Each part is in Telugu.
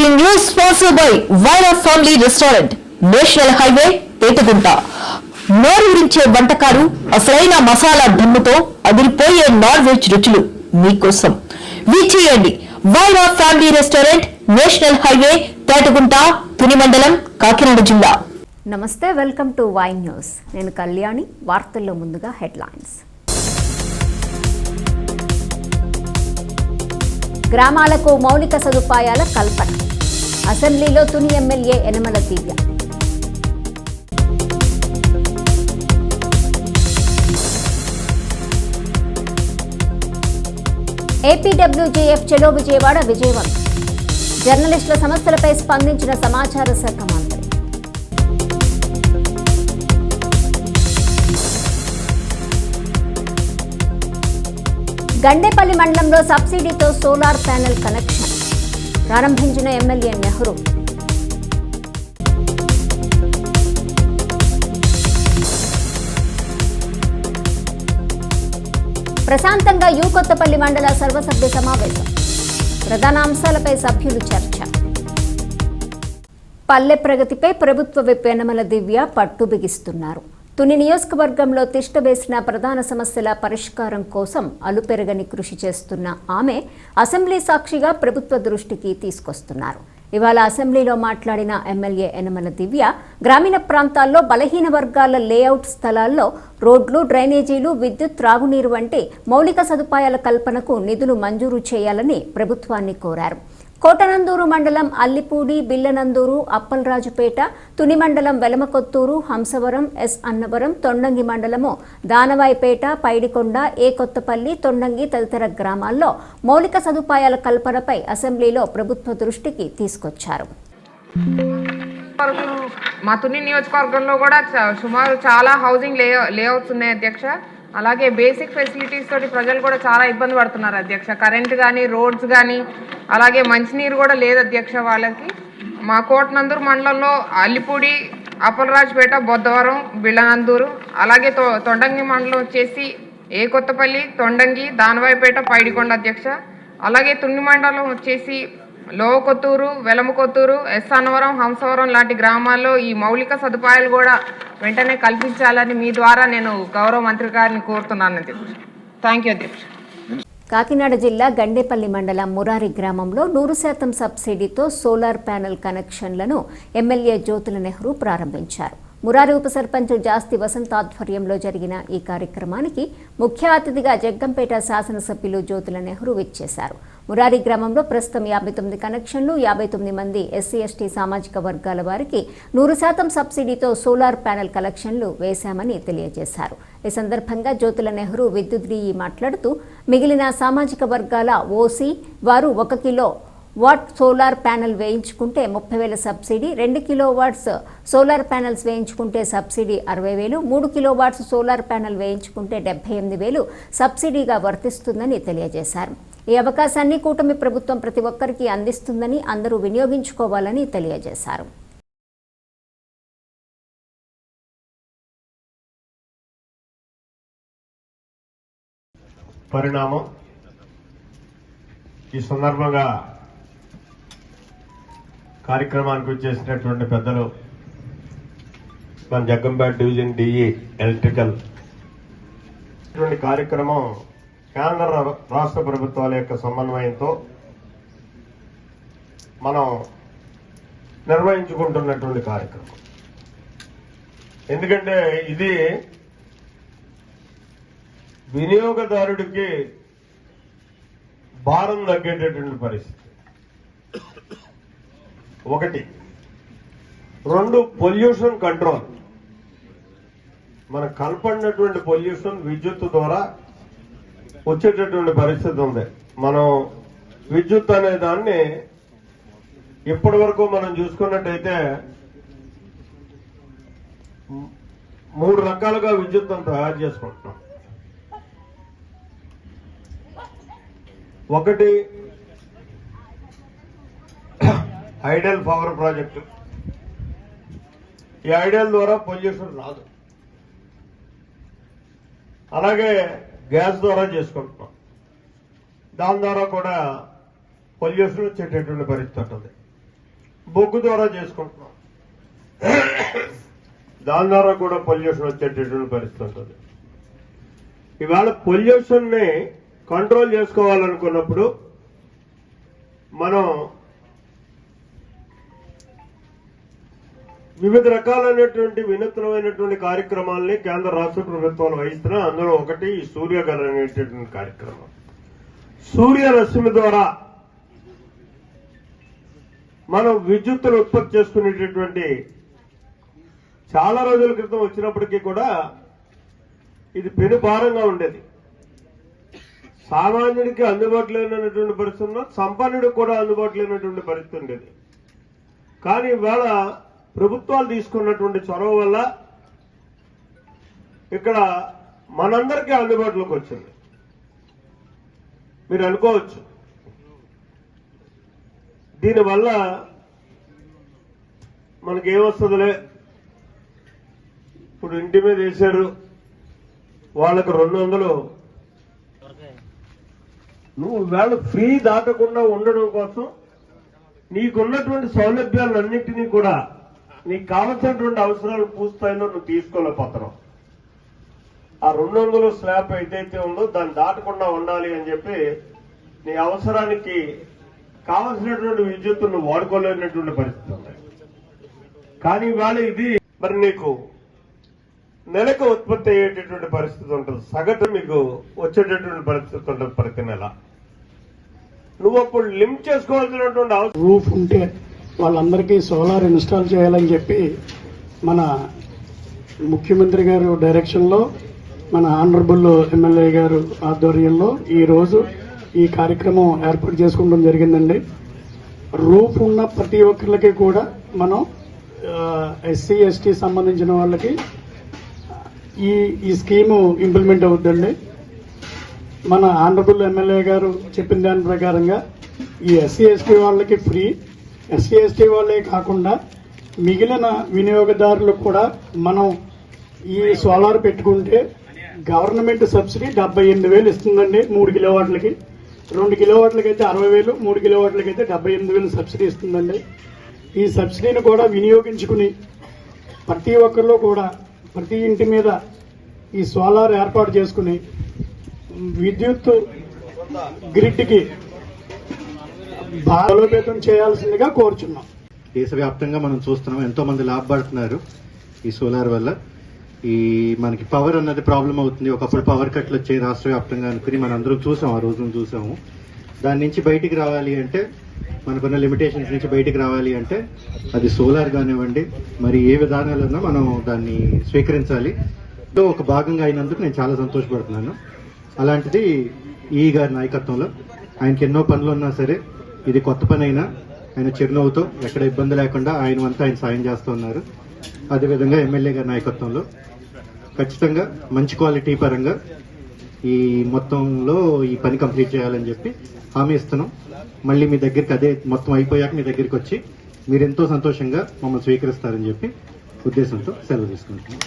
ఈ news sponsored by Vaira family restaurant, national highway, Etugunta. నోరూరించే వంటకాలు, అసలైన మసాలా ధమ్ముతో అదిరిపోయే నాన్ వెజ్ రుచులు మీకోసం. విచ్చేయండి Vaira family restaurant, national highway, Etugunta, Tuni మండలం, కాకినాడ జిల్లా. నమస్తే, వెల్కమ్ టు వై న్యూస్. నేను కళ్యాణి. వార్తల్లో ముందుగా హెడ్లైన్స్. గ్రామాలకు మౌలిక సదుపాయాల కల్పన. అసెంబ్లీలో తుని ఎమ్మెల్యే యనమల దివ్య. ఏపీడబ్ల్యూజేఎఫ్ చెలో విజయవాడ విజయవంతం. జర్నలిస్టుల సమస్యలపై స్పందించిన సమాచార శాఖ మంత్రి. గండేపల్లి మండలంలో సబ్సిడీతో సోలార్ ప్యానెల్ కనెక్షన్ ప్రారంభించిన ఎమ్మెల్యే నెహ్రూ. ప్రశాంతంగా కొత్తపల్లి మండల సర్వసభ్య సమావేశం. ప్రధాన అంశాలపై సభ్యులు చర్చ. పల్లె ప్రగతిపై ప్రభుత్వ విప్ యనమల దివ్య పట్టు బిగిస్తున్నారు. తుని నియోజకవర్గంలో తిష్టవేసిన ప్రధాన సమస్యల పరిష్కారం కోసం అలుపెరగని కృషి చేస్తున్న ఆమె అసెంబ్లీ సాక్షిగా ప్రభుత్వ దృష్టికి తీసుకొస్తున్నారు. ఇవాళ అసెంబ్లీలో మాట్లాడిన ఎమ్మెల్యే యనమల దివ్య గ్రామీణ ప్రాంతాల్లో బలహీన వర్గాల లేఅవుట్ స్థలాల్లో రోడ్లు, డ్రైనేజీలు, విద్యుత్, త్రాగునీరు వంటి మౌలిక సదుపాయాల కల్పనకు నిధులు మంజూరు చేయాలని ప్రభుత్వాన్ని కోరారు. కోటనందూరు మండలం అల్లిపూడి, బిల్లనందూరు, అప్పలరాజుపేట, తుని మండలం వెలమకొత్తూరు, హంసవరం, ఎస్ అన్నవరం, తొండంగి మండలము దానవాయిపేట, పైడికొండ, కొత్తపల్లి, తొండంగి తదితర గ్రామాల్లో మౌలిక సదుపాయాల కల్పనపై అసెంబ్లీలో ప్రభుత్వ దృష్టికి తీసుకొచ్చారు. మా తుని నియోజకవర్గంలో కూడా సుమారు చాలా హౌసింగ్ లేఅవుట్స్ ఉన్నాయి అధ్యక్ష. అలాగే బేసిక్ ఫెసిలిటీస్ తోటి ప్రజలు కూడా చాలా ఇబ్బంది పడుతున్నారు అధ్యక్ష. కరెంట్ కానీ, రోడ్స్ కానీ, అలాగే మంచినీరు కూడా లేదు అధ్యక్ష వాళ్ళకి. మా కోటనందూరు మండలంలో అల్లిపూడి, అప్పలరాజుపేట, బొద్దవరం, బిళ్ళనందూరు, అలాగే తొండంగి మండలం వచ్చేసి కొత్తపల్లి, తొండంగి, దానవాయిపేట, పైడికొండ అధ్యక్ష. అలాగే తుని మండలం వచ్చేసి లోకొత్తూరు, వెలమకొత్తూరు, ఎస్ అన్నవరం, హంసవరం లాంటి గ్రామాల్లో ఈ మౌలిక సదుపాయాలు కూడా వెంటనే కల్పించాలని మీ ద్వారా నేను గౌరవ మంత్రి గారిని కోరుతున్నాను అధ్యక్ష. థ్యాంక్ యూ అధ్యక్ష. కాకినాడ జిల్లా గండేపల్లి మండలం మురారి గ్రామంలో 100% సబ్సిడీతో సోలార్ ప్యానెల్ కనెక్షన్లను ఎమ్మెల్యే జ్యోతుల నెహ్రూ ప్రారంభించారు. మురారి ఉప సర్పంచ్ జాస్తి వసంత్ ఆధ్వర్యంలో జరిగిన ఈ కార్యక్రమానికి ముఖ్య అతిథిగా జగ్గంపేట శాసనసభ్యులు జ్యోతుల నెహ్రూ విచ్చేశారు. మురారి గ్రామంలో ప్రస్తుతం 59 కనెక్షన్లు, 59 మంది ఎస్సీ ఎస్టీ సామాజిక వర్గాల వారికి 100% సబ్సిడీతో సోలార్ ప్యానెల్ కనెక్షన్లు వేశామని తెలియజేశారు. ఈ సందర్భంగా జ్యోతుల నెహ్రూ విద్యుత్ మాట్లాడుతూ మిగిలిన సామాజిక వర్గాల ఓసీ వారు 1 కిలోవాట్ సోలార్ ప్యానెల్ వేయించుకుంటే 30,000 సబ్సిడీ, 2 కిలోవాట్స్ సోలార్ ప్యానెల్స్ వేయించుకుంటే సబ్సిడీ 60,000, 3 కిలోవాట్స్ సోలార్ ప్యానెల్ వేయించుకుంటే 78,000 సబ్సిడీగా వర్తిస్తుందని తెలియజేశారు. ఈ అవకాశాన్ని కూటమి ప్రభుత్వం ప్రతి ఒక్కరికి అందిస్తుందని, అందరూ వినియోగించుకోవాలని తెలియజేశారు. పరిణామం ఈ సందర్భంగా కార్యక్రమానికి వచ్చేసినటువంటి పెద్దలు, మన జగ్గంపేట డివిజన్ డిఈ ఎలక్ట్రికల్ కార్యక్రమం కేంద్ర రాష్ట్ర ప్రభుత్వాల యొక్క సమన్వయంతో మనం నిర్వహించుకుంటున్నటువంటి కార్యక్రమం. ఎందుకంటే ఇది వినియోగదారుడికి భారం తగ్గేటటువంటి పరిస్థితి. 1, 2 పొల్యూషన్ కంట్రోల్. మనకు కనపడినటువంటి పొల్యూషన్ విద్యుత్ ద్వారా వచ్చేటటువంటి పరిస్థితి ఉంది. మనం విద్యుత్ అనే దాన్ని ఇప్పటి వరకు మనం చూసుకున్నట్టయితే 3 రకాలుగా విద్యుత్తును తయారు చేసుకుంటున్నాం. 1 ఐడల్ పవర్ ప్రాజెక్టు. ఈ ఐడల్ ద్వారా పొల్యూషన్ రాదు. అలాగే గ్యాస్ ద్వారా చేసుకుంటున్నాం. దాని ద్వారా కూడా పొల్యూషన్ వచ్చేటటువంటి పరిస్థితి ఉంటుంది. బొగ్గు ద్వారా చేసుకుంటున్నాం. దాని ద్వారా కూడా పొల్యూషన్ వచ్చేటటువంటి పరిస్థితి ఉంటుంది. ఇవాళ పొల్యూషన్ని కంట్రోల్ చేసుకోవాలనుకున్నప్పుడు మనం వివిధ రకాలైనటువంటి వినూత్నమైనటువంటి కార్యక్రమాలని కేంద్ర రాష్ట్ర ప్రభుత్వాలు వహిస్తున్నా. అందులో ఒకటి ఈ సూర్యగర్ అనేటటువంటి కార్యక్రమం. సూర్యరశ్మి ద్వారా మనం విద్యుత్తును ఉత్పత్తి చేసుకునేటటువంటి చాలా రోజుల క్రితం వచ్చినప్పటికీ కూడా ఇది పెను భారంగా ఉండేది. సామాన్యుడికి అందుబాటులో లేనటువంటి పరిస్థితి ఉన్నా, సంపన్నుడికి కూడా అందుబాటులో లేనటువంటి పరిస్థితి ఉండేది. కానీ ఇవాళ ప్రభుత్వాలు తీసుకున్నటువంటి చొరవ వల్ల ఇక్కడ మనందరికీ అందుబాటులోకి వచ్చింది. మీరు అనుకోవచ్చు దీనివల్ల మనకేమొస్తుందిలే, ఇప్పుడు ఇంటి మీద వేశారు వాళ్ళకి 200, నువ్వు వేళ ఫ్రీ దాటకుండా ఉండడం కోసం నీకున్నటువంటి సౌలభ్యాలన్నింటినీ కూడా నీకు కావలసినటువంటి అవసరాలు పూర్తిస్థాయిలో నువ్వు తీసుకోలేకపోతున్నావు. ఆ 200 స్లాబ్ ఏదైతే ఉందో దాన్ని దాటకుండా ఉండాలి అని చెప్పి నీ అవసరానికి కావలసినటువంటి విద్యుత్తు నువ్వు వాడుకోలేనటువంటి పరిస్థితి ఉంది. కానీ ఇవాళ ఇది మరి నీకు నెలకు ఉత్పత్తి అయ్యేటటువంటి పరిస్థితి ఉంటుంది. సగటు మీకు వచ్చేటటువంటి పరిస్థితి ఉంటుంది ప్రతి నెల. నువ్వు అప్పుడు లిమిట్ చేసుకోవాల్సినటువంటి అవసరం. రూఫ్ ఉంటే వాళ్ళందరికీ సోలార్ ఇన్స్టాల్ చేయాలని చెప్పి మన ముఖ్యమంత్రి గారు డైరెక్షన్లో, మన ఆనరబుల్ ఎమ్మెల్యే గారు ఆధ్వర్యంలో ఈరోజు ఈ కార్యక్రమం ఏర్పాటు చేసుకోవడం జరిగిందండి. రూఫ్ ఉన్న ప్రతి ఒక్కరికి కూడా మనం ఎస్సీ ఎస్టీ సంబంధించిన వాళ్ళకి ఈ స్కీము ఇంప్లిమెంట్ అవుతుందండి. మన ఆనరబుల్ ఎమ్మెల్యే గారు చెప్పిన దాని ప్రకారంగా ఈ ఎస్సీ ఎస్టీ వాళ్ళకి ఫ్రీ, ఎస్సీ ఎస్టీ వాళ్ళే కాకుండా మిగిలిన వినియోగదారులకు కూడా మనం ఈ సోలార్ పెట్టుకుంటే గవర్నమెంట్ సబ్సిడీ 78,000 ఇస్తుందండి. 3 కిలోవాట్లకి, 2 కిలోవాట్లకి అయితే 60,000, 3 కిలోవాట్లకి అయితే 78,000 సబ్సిడీ ఇస్తుందండి. ఈ సబ్సిడీని కూడా వినియోగించుకుని ప్రతి ఒక్కరిలో కూడా ప్రతి ఇంటి మీద ఈ సోలార్ ఏర్పాటు చేసుకుని విద్యుత్ గ్రిడ్కి బలోపేతం చేయాల్సిందిగా కోరుచున్నాం. దేశవ్యాప్తంగా మనం చూస్తున్నాం, ఎంతో మంది లాభపడుతున్నారు ఈ సోలార్ వల్ల. ఈ మనకి పవర్ అన్నది ప్రాబ్లం అవుతుంది. ఒకప్పుడు పవర్ కట్లు వచ్చాయి రాష్ట్ర వ్యాప్తంగా అనుకుని మనం అందరం చూసాం, ఆ రోజును చూసాము. దాని నుంచి బయటికి రావాలి అంటే, మనకున్న లిమిటేషన్స్ నుంచి బయటికి రావాలి అంటే అది సోలార్ కానివ్వండి, మరి ఏ విధానాలన్నా మనం దాన్ని స్వీకరించాలి. ఒక భాగంగా అయినందుకు నేను చాలా సంతోషపడుతున్నాను. అలాంటిది ఈ గారి నాయకత్వంలో ఆయనకి ఎన్నో పనులు ఉన్నా సరే, ఇది కొత్త పని అయినా ఆయన చిరునవ్వుతో ఎక్కడ ఇబ్బంది లేకుండా ఆయన అంతా ఆయన సాయం చేస్తూ ఉన్నారు. అదేవిధంగా ఎమ్మెల్యే గారి నాయకత్వంలో ఖచ్చితంగా మంచి క్వాలిటీ పరంగా ఈ మొత్తంలో ఈ పని కంప్లీట్ చేయాలని చెప్పి హామీ ఇస్తున్నాం. మళ్ళీ మీ దగ్గరికి అదే మొత్తం అయిపోయాక మీ దగ్గరికి వచ్చి మీరెంతో సంతోషంగా మమ్మల్ని స్వీకరిస్తారని చెప్పి ఉద్దేశంతో సెలవు తీసుకుంటున్నాం.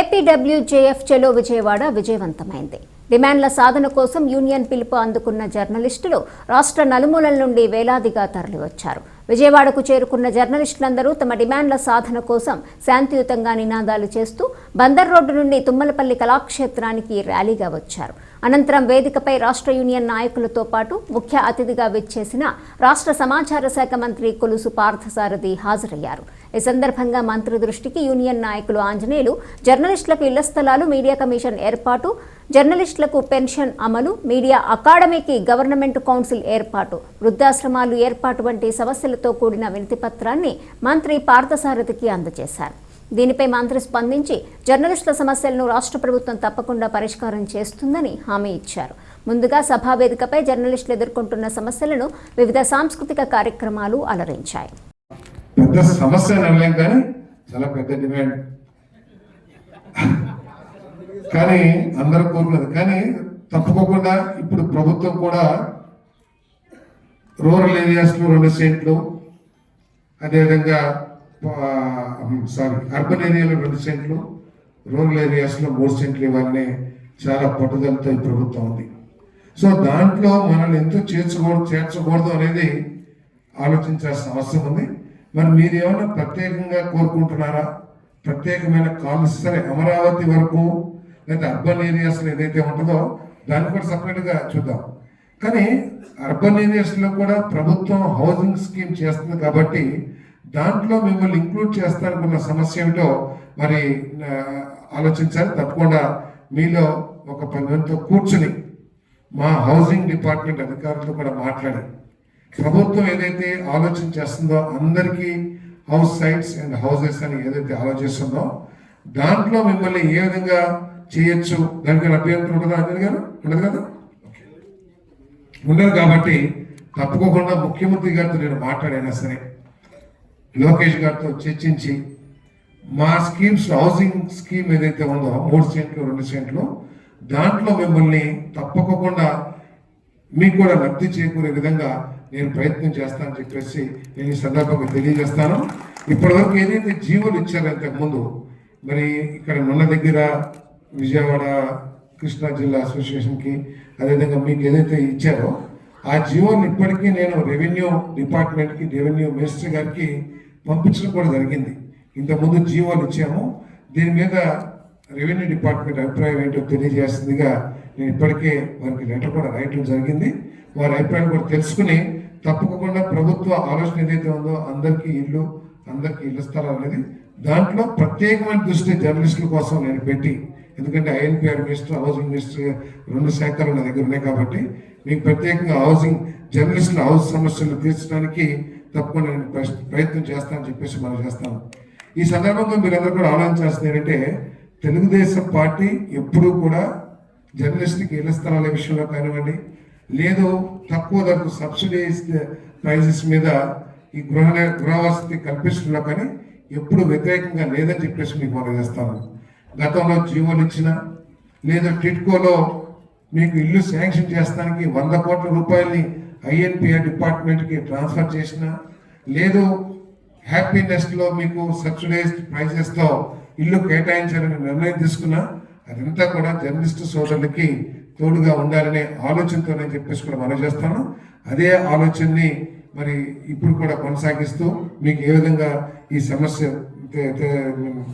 ఏపీడబ్ల్యూజేఎఫ్ చలో విజయవాడ విజయవంతమైంది. డిమాండ్ల సాధన కోసం యూనియన్ పిలుపు అందుకున్న జర్నలిస్టులు రాష్ట్ర నలుమూలల నుండి వేలాదిగా తరలివచ్చారు. విజయవాడకు చేరుకున్న జర్నలిస్టులందరూ తమ డిమాండ్ల సాధన కోసం శాంతియుతంగా నినాదాలు చేస్తూ బందర్ రోడ్డు నుండి తుమ్మలపల్లి కళాక్షేత్రానికి ర్యాలీగా వచ్చారు. అనంతరం వేదికపై రాష్ట్ర యూనియన్ నాయకులతో పాటు ముఖ్య అతిథిగా విచ్చేసిన రాష్ట్ర సమాచార శాఖ మంత్రి కొలుసు పార్థసారథి హాజరయ్యారు. ఈ సందర్భంగా మంత్రి దృష్టికి యూనియన్ నాయకులు ఆంజనేయులు జర్నలిస్టులకు ఇళ్ల స్థలాలు, మీడియా కమిషన్ ఏర్పాటు, జర్నలిస్టులకు పెన్షన్ అమలు, మీడియా అకాడమీకి గవర్నమెంట్ కౌన్సిల్ ఏర్పాటు, వృద్ధాశ్రమాలు ఏర్పాటు వంటి సమస్యలతో కూడిన వినతిపత్రాన్ని మంత్రి పార్థసారథికి అందజేశారు. దీనిపై మంత్రి స్పందించి జర్నలిస్టుల సమస్యలను రాష్ట్ర ప్రభుత్వం తప్పకుండా పరిష్కారం చేస్తుందని హామీ ఇచ్చారు. ముందుగా సభావేదికపై జర్నలిస్టులు ఎదుర్కొంటున్న సమస్యలను వివిధ సాంస్కృతిక కార్యక్రమాలు అలరించాయి. పెద్ద సమస్య అనలేం కానీ చాలా పెద్ద డిమాండ్, కానీ అందరూ కోరుకున్నది. కానీ తప్పుకోకుండా ఇప్పుడు ప్రభుత్వం కూడా రూరల్ ఏరియాస్లో 2 సెంట్లు, అదేవిధంగా అర్బన్ ఏరియాలో 2 సెంట్లు, రూరల్ ఏరియాస్లో 3 సెంట్లు ఇవ్వాలని చాలా పట్టుదలతో ఈ ప్రభుత్వం ఉంది. సో దాంట్లో మనల్ని ఎంతో చేర్చకూడదు అనేది ఆలోచించాల్సిన అవసరం ఉంది. మరి మీరు ఏమైనా ప్రత్యేకంగా కోరుకుంటున్నారా? ప్రత్యేకమైన కాల్స్ సరే అమరావతి వరకు లేదా అర్బన్ ఏరియాస్లో ఏదైతే ఉంటుందో దాన్ని కూడా సపరేట్గా చూద్దాం. కానీ అర్బన్ ఏరియాస్లో కూడా ప్రభుత్వం హౌసింగ్ స్కీమ్ చేస్తుంది కాబట్టి దాంట్లో మిమ్మల్ని ఇంక్లూడ్ చేస్తారనుకున్న సమస్య ఏమిటో మరి ఆలోచించాలి. తప్పకుండా మీలో ఒక 10 మందితో కూర్చుని మా హౌసింగ్ డిపార్ట్మెంట్ అధికారులతో కూడా మాట్లాడి ప్రభుత్వం ఏదైతే ఆలోచన చేస్తుందో అందరికీ హౌస్ సైట్స్ అండ్ హౌసెస్ అని ఏదైతే ఆలోచిస్తుందో దాంట్లో మిమ్మల్ని ఏ విధంగా చేయొచ్చు దానికి అభ్యంతరం ఉంటుందా అంజలి గారు? ఉండదు కదా, ఉండదు. కాబట్టి తప్పకుండా ముఖ్యమంత్రి గారితో నేను మాట్లాడైనా సరే లోకేష్ గారితో చర్చించి మా స్కీమ్స్ హౌసింగ్ స్కీమ్ ఏదైతే ఉందో 3 సెంట్లు 2 సెంట్లు దాంట్లో మిమ్మల్ని తప్పకుండా మీకు కూడా లబ్ధి చేకూరే విధంగా నేను ప్రయత్నం చేస్తానని చెప్పేసి నేను ఈ సందర్భంగా తెలియజేస్తాను. ఇప్పటివరకు ఏదైతే జీవోలు ఇచ్చారో ఇంతకుముందు మరి ఇక్కడ నున్న దగ్గర విజయవాడ కృష్ణా జిల్లా అసోసియేషన్కి అదేవిధంగా మీకు ఏదైతే ఇచ్చారో ఆ జీవోని ఇప్పటికీ నేను రెవెన్యూ డిపార్ట్మెంట్కి రెవెన్యూ మినిస్టర్ గారికి పంపించడం కూడా జరిగింది. ఇంతకుముందు జీవోలు ఇచ్చాము, దీని మీద రెవెన్యూ డిపార్ట్మెంట్ అభిప్రాయం ఏంటో తెలియజేస్తుందిగా నేను ఇప్పటికే వారికి లెటర్ కూడా రాయటం జరిగింది. వారి అభిప్రాయం కూడా తెలుసుకుని తప్పకుండా ప్రభుత్వ ఆలోచన ఏదైతే ఉందో అందరికీ ఇళ్ల స్థలాలు అనేది దాంట్లో ప్రత్యేకమైన దృష్టి జర్నలిస్టుల కోసం నేను పెట్టి, ఎందుకంటే ఐఎన్పిఆర్ మినిస్టర్ హౌసింగ్ మినిస్టర్ 2 శాఖలు నా దగ్గర ఉన్నాయి కాబట్టి మీకు ప్రత్యేకంగా హౌసింగ్ జర్నలిస్టుల హౌస్ సమస్యలు తీర్చడానికి తప్పకుండా నేను ప్రయత్నం చేస్తానని చెప్పేసి మనం చేస్తాను. ఈ సందర్భంగా మీరందరూ కూడా ఆలోచించాల్సింది ఏంటంటే తెలుగుదేశం పార్టీ ఎప్పుడూ కూడా జర్నలిస్టుకి ఇళ్ల స్థలాల విషయంలో కానివ్వండి లేదు తక్కువ ధరకు సబ్సిడైజ్డ్ ప్రైజెస్ మీద ఈ గృహవసతి కల్పించడంలో కానీ ఎప్పుడు వ్యతిరేకంగా లేదని చెప్పేసి మీకు మనం చేస్తాను. గతంలో జీవోలు ఇచ్చిన లేదా టిట్కోలో మీకు ఇల్లు శాంక్షన్ చేస్తానికి 100 కోట్ల రూపాయలని ఐఎన్పిఆర్ డిపార్ట్మెంట్కి ట్రాన్స్ఫర్ చేసిన లేదు హ్యాపీనెస్లో మీకు సబ్సిడైజ్డ్ ప్రైజెస్తో ఇల్లు కేటాయించాలని నిర్ణయం తీసుకున్నా అదంతా కూడా జర్నలిస్టు సోదరులకి తోడుగా ఉండాలనే ఆలోచనతో నేను చెప్పేసి కూడా మనం చేస్తాను. అదే ఆలోచనని మరి ఇప్పుడు కూడా కొనసాగిస్తూ మీకు ఏ విధంగా ఈ సమస్య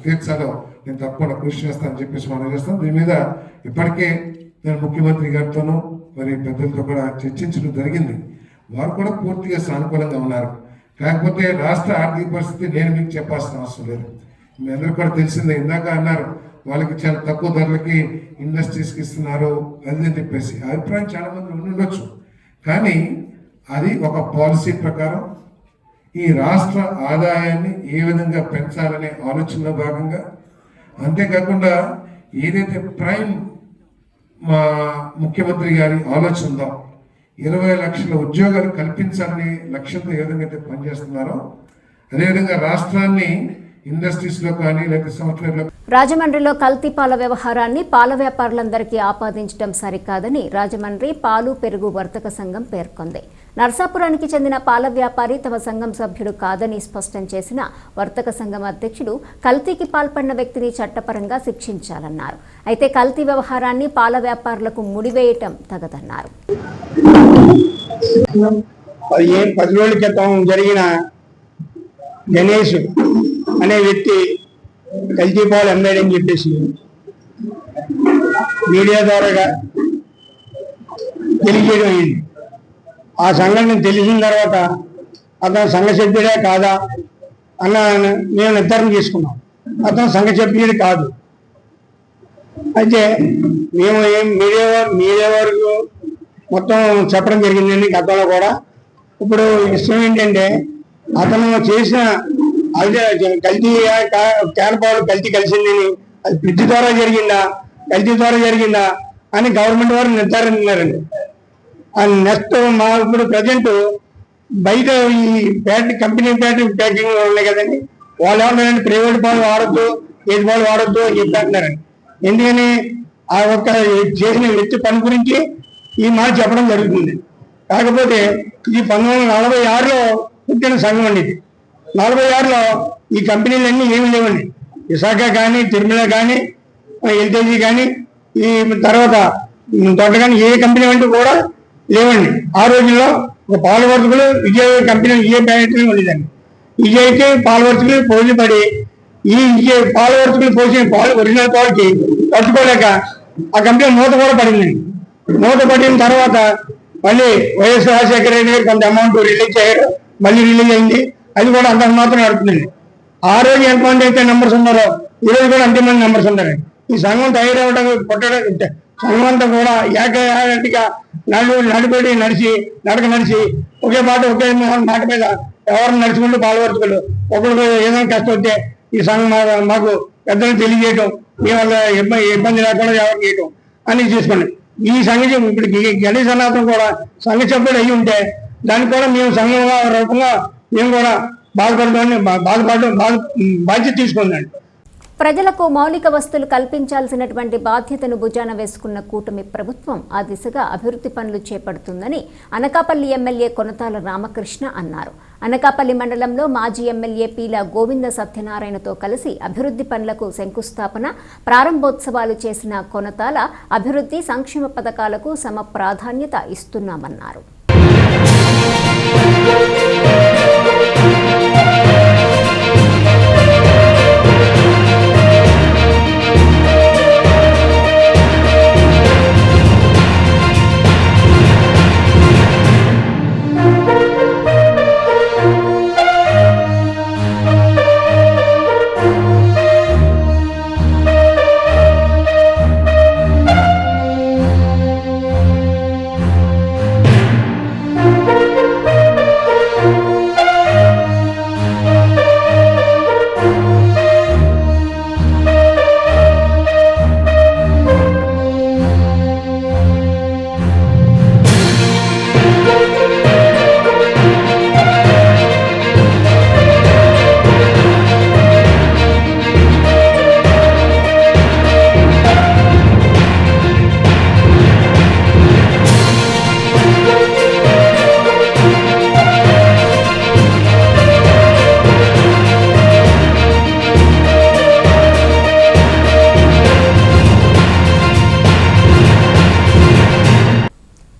తీర్చాలో నేను తప్పకుండా కృషి చేస్తానని చెప్పేసి మనం చేస్తాను. దీని మీద ఇప్పటికే నేను ముఖ్యమంత్రి గారితోనూ మరి పెద్దలతో కూడా చర్చించడం జరిగింది. వారు కూడా పూర్తిగా సానుకూలంగా ఉన్నారు. కాకపోతే రాష్ట్ర ఆర్థిక పరిస్థితి నేను మీకు చెప్పాల్సిన అవసరం లేదు, మీ అందరూ కూడా తెలిసిందే. ఇందాక అన్నారు వాళ్ళకి చాలా తక్కువ ధరలకి ఇండస్ట్రీస్కి ఇస్తున్నారు అని చెప్పేసి అభిప్రాయం చాలా మంది ఉండొచ్చు. కానీ అది ఒక పాలసీ ప్రకారం ఈ రాష్ట్ర ఆదాయాన్ని ఏ విధంగా పెంచాలనే ఆలోచనలో భాగంగా, అంతేకాకుండా ఏదైతే ప్రైమ్ మా ముఖ్యమంత్రి గారి ఆలోచన ఉందో 20 లక్షల ఉద్యోగాలు కల్పించాలని లక్ష్యంతో ఏ విధంగా అయితే పనిచేస్తున్నారో అదేవిధంగా రాష్ట్రాన్ని ఇండస్ట్రీస్లో కానీ లేకపోతే సంస్థలలో రాజమండ్రిలో కల్తీ పాల వ్యవహారాన్ని పాల వ్యాపారులందరికీ ఆపాదించడం సరికాదని రాజమండ్రి పాలు పెరుగు వర్తక సంఘం పేర్కొంది. నర్సాపురానికి చెందిన పాల వ్యాపారి తమ సంఘం సభ్యుడు కాదని స్పష్టం చేసిన వర్తక సంఘం అధ్యక్షుడు కల్తీకి పాల్పడిన వ్యక్తిని చట్టపరంగా శిక్షించాలన్నారు. అయితే కల్తీ వ్యవహారాన్ని పాల వ్యాపారులకు ముడివేయటం తగదన్నారు. 10 రోజుల క్రితం జరిగిన గణేష్ అనే వ్యక్తి కల్తీ పాలు అమ్మాడని చెప్పేసి మీడియా ద్వారా తెలియజేయడం అయింది. ఆ సంఘటన తెలిసిన తర్వాత అతను సంఘ సభ్యుడే కాదా అన్న మేము నిర్ధారణ చేసుకున్నాం. అతను సంఘ సభ్యుడు కాదు. అయితే మేము మీడియా వరకు మొత్తం చెప్పడం జరిగిందండి గతంలో కూడా. ఇప్పుడు విషయం ఏంటంటే అతను చేసిన అదే కల్తీ క్యాన్పాలు కల్తీ కలిసిందని అది ఫ్రిడ్జ్ ద్వారా జరిగిందా కల్తీ ద్వారా జరిగిందా అని గవర్నమెంట్ వారు నిర్ధారించారండి. నెక్స్ట్ మా ఇప్పుడు ప్రజెంట్ బయట ఈ కంపెనీ ప్యాకింగ్ ఉన్నాయి కదండి, వాళ్ళు ఏమన్నారండి ప్రైవేట్ పాలు వాడద్దు ఏది పాలు వాడద్దు అని చెప్పంటున్నారండి. ఎందుకని ఆ ఒక్క చేసిన వ్యక్తి పని గురించి ఈ మాట చెప్పడం జరుగుతుంది. కాకపోతే ఇది 1946లో పుట్టిన సంఘం అండి. ఇది 46లో ఈ కంపెనీలన్నీ ఏమి లేవండి. విశాఖ కానీ తిరుమల కానీ ఎల్టీజీ కానీ ఈ తర్వాత తోట కానీ ఏ కంపెనీ అంటే కూడా లేవండి. ఆ రోజుల్లో ఒక పాల వర్తకులు విజయ కంపెనీ ఏ బ్యాటరీ ఉండేదండి. ఇదైతే పాలవర్తులు పోటీ పడి ఈ పాలవర్తులు పోసిన పాలు ఒరిజినల్ పాలకి తట్టుకోలేక ఆ కంపెనీ మూత కూడా పడింది. మూత పడిన తర్వాత మళ్ళీ వైఎస్ రాజశేఖర రెడ్డి గారు కొంత అమౌంట్ రిలీజ్ అయ్యారు, మళ్ళీ రిలీజ్ అయింది. అది కూడా అంతకు మాత్రం నడుపుతుంది. ఆ రోజు ఎంతమంది అయితే నెంబర్స్ ఉన్నారో ఈ రోజు కూడా అంతమంది నెంబర్స్ ఉన్నారు. ఈ సంఘం తయారవడం పుట్టడం సంఘం అంతా కూడా ఏకగా నడిపడి నడక నడిచి ఒకే మాట మీద ఎవరు నడుచుకుంటూ పాల్వర్తులు ఒకరికి ఏదైనా కష్టం వస్తే ఈ సంఘం మాకు పెద్దలు తెలియజేయటం, మీ వల్ల ఇబ్బంది లేకుండా ఎవరికి చేయటం అని చేసుకోండి. ఈ సంఘం ఇప్పుడు గణేష్ సనాతనం కూడా సంఘ సభ్యుడు అయ్యి ఉంటే దానికి కూడా మేము సంఘంగా రూపంగా మేము కూడా బాధ్యత తీసుకుందండి. ప్రజలకు మౌలిక వస్తువులు కల్పించాల్సినటువంటి బాధ్యతను భుజాన వేసుకున్న కూటమి ప్రభుత్వం ఆ దిశగా అభివృద్ధి పనులు చేపడుతుందని అనకాపల్లి ఎమ్మెల్యే కొనతాల రామకృష్ణ అన్నారు. అనకాపల్లి మండలంలో మాజీ ఎమ్మెల్యే పీల గోవింద సత్యనారాయణతో కలిసి అభివృద్ధి పనులకు శంకుస్థాపన, ప్రారంభోత్సవాలు చేసిన కొనతాల అభివృద్ధి సంక్షేమ పథకాలకు సమ ప్రాధాన్యత ఇస్తున్నామన్నారు.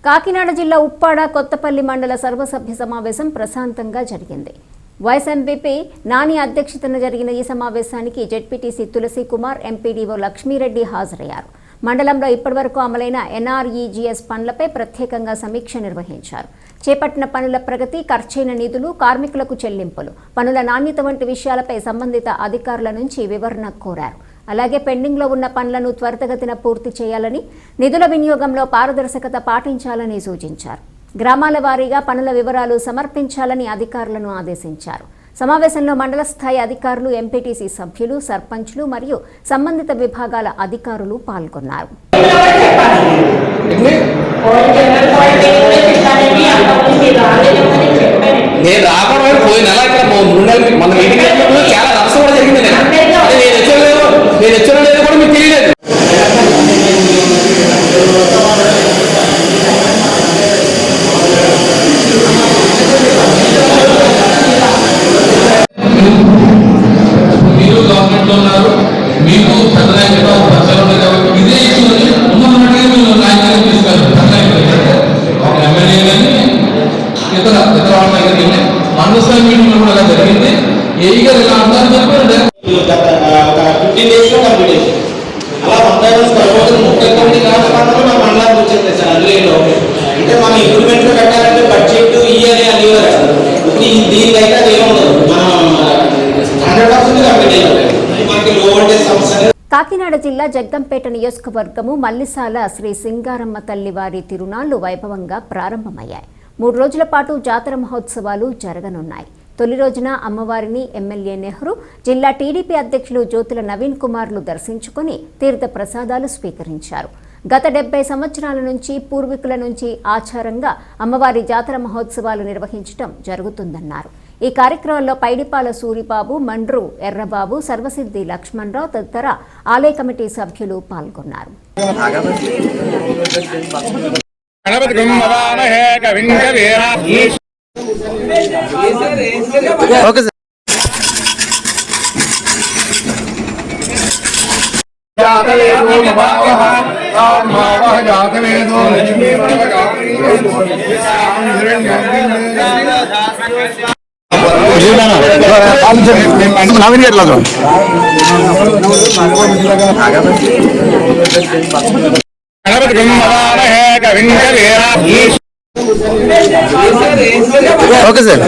కాకినాడ జిల్లా ఉప్పాడ కొత్తపల్లి మండల సర్వసభ్య సమావేశం ప్రశాంతంగా జరిగింది. వైస్ ఎంపీపీ నాని అధ్యక్షతన జరిగిన ఈ సమావేశానికి జెడ్పీటీసీ తులసి కుమార్, ఎంపీడీఓ లక్ష్మీరెడ్డి హాజరయ్యారు. మండలంలో ఇప్పటివరకు అమలైన ఎన్ఆర్ఈజీఎస్ పనులపై ప్రత్యేకంగా సమీక్ష నిర్వహించారు. చేపట్టిన పనుల ప్రగతి, ఖర్చైన నిధులు, కార్మికులకు చెల్లింపులు, పనుల నాణ్యత వంటి విషయాలపై సంబంధిత అధికారుల నుంచి వివరణ కోరారు. అలాగే పెండింగ్లో ఉన్న పనులను త్వరితగతిన పూర్తి చేయాలని, నిధుల వినియోగంలో పారదర్శకత పాటించాలని సూచించారు. గ్రామాల వారీగా పనుల వివరాలు సమర్పించాలని అధికారులను ఆదేశించారు. సమావేశంలో మండల స్థాయి అధికారులు, ఎంపీటీసీ సభ్యులు, సర్పంచ్లు మరియు సంబంధిత విభాగాల అధికారులు పాల్గొన్నారు. కాకినాడ జిల్లా జగ్గంపేట నియోజకవర్గము మల్లిసాల శ్రీ సింగారమ్మ తల్లివారి తిరునాళ్లు వైభవంగా ప్రారంభమయ్యాయి. 3 రోజుల పాటు జాతర మహోత్సవాలు జరగనున్నాయి. తొలి రోజున అమ్మవారిని ఎమ్మెల్యే నెహ్రూ, జిల్లా టీడీపీ అధ్యక్షులు జ్యోతుల నవీన్ కుమార్లు దర్శించుకుని తీర్థ ప్రసాదాలు స్వీకరించారు. గత 70 సంవత్సరాల నుంచి పూర్వీకుల నుంచి ఆచారంగా అమ్మవారి జాతర మహోత్సవాలు నిర్వహించడం జరుగుతుందన్నారు. ఈ కార్యక్రమంలో పైడిపాల సూరిబాబు, మండ్రు ఎర్రబాబు, సర్వసిద్ధి లక్ష్మణరావు తదితర ఆలయ కమిటీ సభ్యులు పాల్గొన్నారు. Okay sir.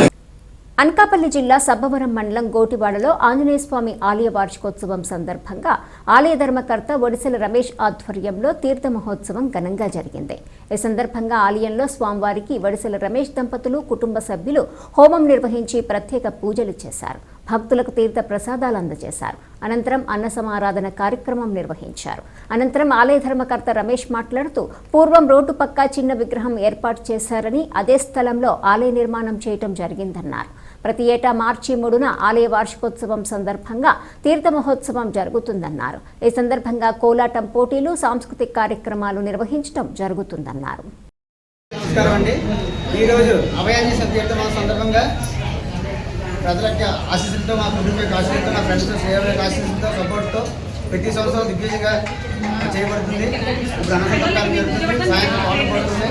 అనకాపల్లి జిల్లా సబ్బవరం మండలం గోటివాడలో ఆంజనేయ స్వామి ఆలయ వార్షికోత్సవం సందర్భంగా ఆలయ ధర్మకర్త ఒడిశెల రమేష్ ఆధ్వర్యంలో తీర్థ మహోత్సవం ఘనంగా జరిగింది. ఈ సందర్భంగా ఆలయంలో స్వామివారికి ఒడిశెల రమేష్ దంపతులు కుటుంబ సభ్యులు హోమం నిర్వహించి ప్రత్యేక పూజలు చేశారు. భక్తులకు తీర్థ ప్రసాదాలు అందజేశారు. అనంతరం అన్న సమారాధన కార్యక్రమం నిర్వహించారు. అనంతరం ఆలయ ధర్మకర్త రమేష్ మాట్లాడుతూ పూర్వం రోడ్డు పక్కా చిన్న విగ్రహం ఏర్పాటు చేశారని అదే స్థలంలో ఆలయ నిర్మాణం చేయటం జరిగిందన్నారు. ప్రతి ఏటా మార్చి 3న ఆలయ వార్షికోత్సవం సందర్భంగా తీర్థ మహోత్సవం జరుగుతుందన్నారు. ఈ సందర్భంగా కోలాటం పోటీలు, సాంస్కృతిక కార్యక్రమాలు నిర్వహించడం జరుగుతుందన్నారు. నమస్కారం అండి. ఈరోజు అభయాంజనేయ తీర్థ మహోత్సవం సందర్భంగా ప్రజలకి ఆశీస్సులతో, మా కుటుంబ ఆశీస్సులతో, నా ఫ్రెండ్స్ సేవ ఆశీస్సులతో, సపోర్ట్తో ప్రతి సంవత్సరం దిగ్విజయంగా చేయబడుతుంది. ఇప్పుడు అన్నసంతకాలం జరుగుతుంది. సాయంత్రం పాటలు పడుతుంది.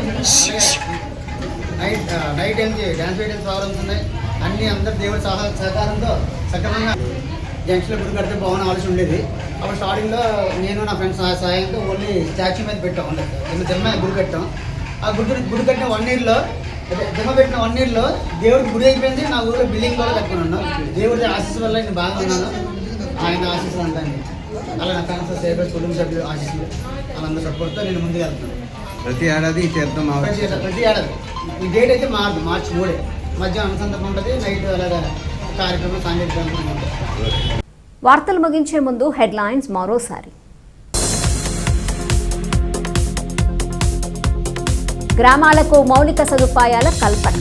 నైట్ టైంకి డ్యాన్స్ వేయడం ప్రోగ్రామ్స్ ఉన్నాయి. అన్ని అందరు దేవుడి సహకారంతో సక్రమంగా జంక్షన్లో గుడి కడితే బాగున్న ఆలోచన ఉండేది. అప్పుడు స్టార్టింగ్లో నేను నా ఫ్రెండ్స్ సహాయంతో ఓన్లీ స్టాచ్యూ మీద పెట్టాం. దిమ్మ గుడి కట్టాం. ఆ గుడి కట్టిన 1 yearలో దిమ్మ పెట్టిన 1 yearలో దేవుడికి గుడి అయిపోయింది. నా ఊళ్ళో బిల్డింగ్ కూడా కట్టుకున్నాను. దేవుడి ఆశీస్సు వల్ల నేను బాగా ఉన్నాను. ఆయన ఆశీస్సులు అంటాను. అలా నా ఫ్రెండ్స్ సేవ కుటుంబ సభ్యులు ఆశీస్సులు వాళ్ళందరూ సపోర్ట్తో నేను ముందుకు వెళ్తున్నాను. ప్రతి ఏడాది చేద్దాం. ప్రతి ఏడాది ఈ డేట్ అయితే మారదు. మార్చి 3 మధ్యాహ్నం అనుసంధానం ఉంటుంది. నైట్ అలాగా కార్యక్రమం సాంకేతిక ఉంటుంది. వార్తలు ముగించే ముందు హెడ్లైన్స్ మరోసారి. గ్రామాలకు మౌలిక సదుపాయాల కల్పన.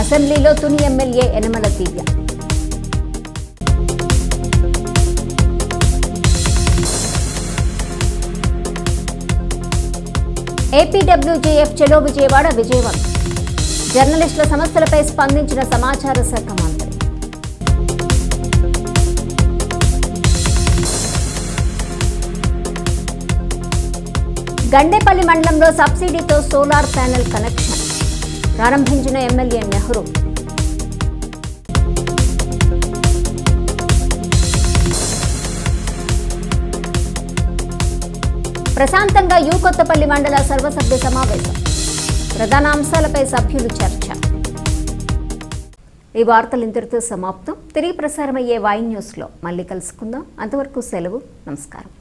అసెంబ్లీలో తుని ఎమ్మెల్యే యనమల దివ్య. ఏపీడబ్ల్యూజేఎఫ్ చెలో విజయవాడ విజయవంతం. జర్నలిస్టుల సమస్యలపై స్పందించిన సమాచార శాఖ మంత్రి. గండేపల్లి మండలంలో సబ్సిడీతో సోలార్ ప్యానెల్ కనెక్షన్ ప్రారంభించిన ఎమ్మెల్యే నెహ్రూ. ప్రశాంతంగా కొత్తపల్లి మండల సర్వసభ్య సమావేశం. ప్రధాన అంశాలపై సభ్యులు చర్చ. ఈ వార్తలు ఇంతటితో సమాప్తం. తిరిగి ప్రసారమయ్యే వై న్యూస్లో మళ్ళీ కలుసుకుందాం. అంతవరకు సెలవు. నమస్కారం.